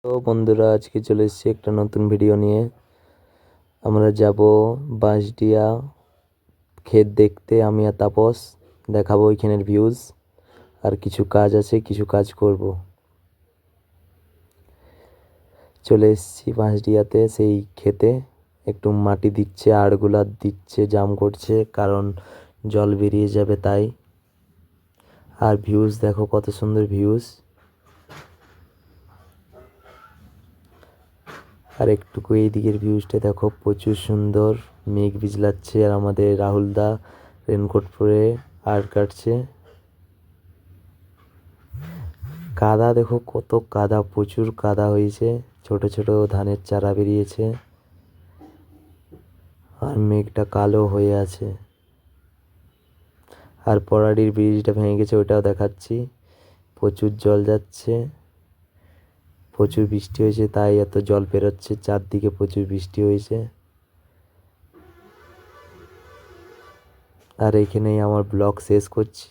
তো বন্ধুরা, আজকে চলে এসেছি একটা নতুন ভিডিও নিয়ে। আমরা যাব বাঁশডিয়া ক্ষেত দেখতে, আমি আর তাপস। দেখাবো ওইখানের ভিউজ, আর কিছু কাজ আছে, কিছু কাজ করব। চলে এসেছি বাঁশডিয়াতে, সেই ক্ষেতে একটু মাটি দিচ্ছে, আড়গুলা দিচ্ছে, জাম করছে, কারণ জল বেরিয়ে যাবে তাই। আর ভিউজ দেখো, কত সুন্দর ভিউজ। আর একটুকু এই দিকের ভিউজটা দেখো, প্রচুর সুন্দর। মেঘ বিজলাচ্ছে, আর আমাদের রাহুল দা রেনকোট পরে আর কাটছে। কাদা দেখো, কত কাদা, প্রচুর কাদা হয়েছে। ছোট ছোট ধানের চারা বেরিয়েছে, আর মেঘটা কালো হয়ে আছে। আর পরাডির ব্রিজটা ভেঙে গেছে, ওটাও দেখাচ্ছি। প্রচুর জল যাচ্ছে, প্রচুর বৃষ্টি হয়েছে তাই এত জল বেরোচ্ছে। চারদিকে প্রচুর বৃষ্টি হয়েছে। আর এখানেই আমার ব্লগ শেষ করছি।